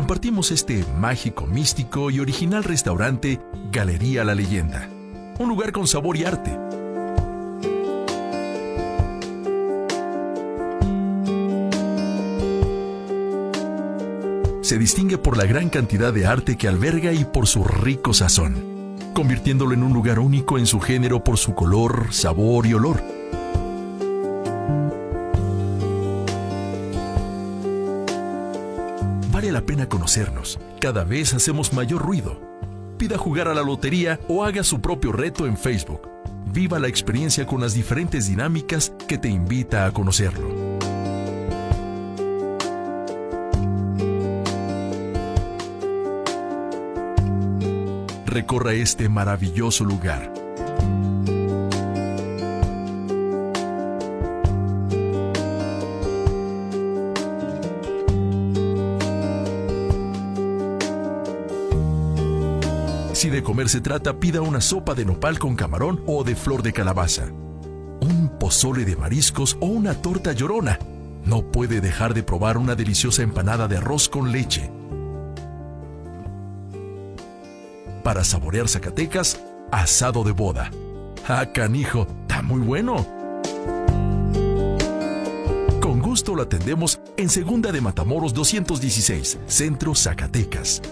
compartimos este mágico, místico y original restaurante Galería La Leyenda. Un lugar con sabor y arte. Se distingue por la gran cantidad de arte que alberga y por su rico sazón, convirtiéndolo en un lugar único en su género por su color, sabor y olor. Vale la pena conocernos. Cada vez hacemos mayor ruido. Pida jugar a la lotería o haga su propio reto en Facebook. Viva la experiencia con las diferentes dinámicas que te invita a conocerlo. Recorra este maravilloso lugar. Si de comer se trata, pida una sopa de nopal con camarón o de flor de calabaza, un pozole de mariscos o una torta llorona. No puede dejar de probar una deliciosa empanada de arroz con leche. Para saborear Zacatecas, asado de boda. ¡Ah, canijo! ¡Está muy bueno! Con gusto lo atendemos en Segunda de Matamoros 216, Centro Zacatecas.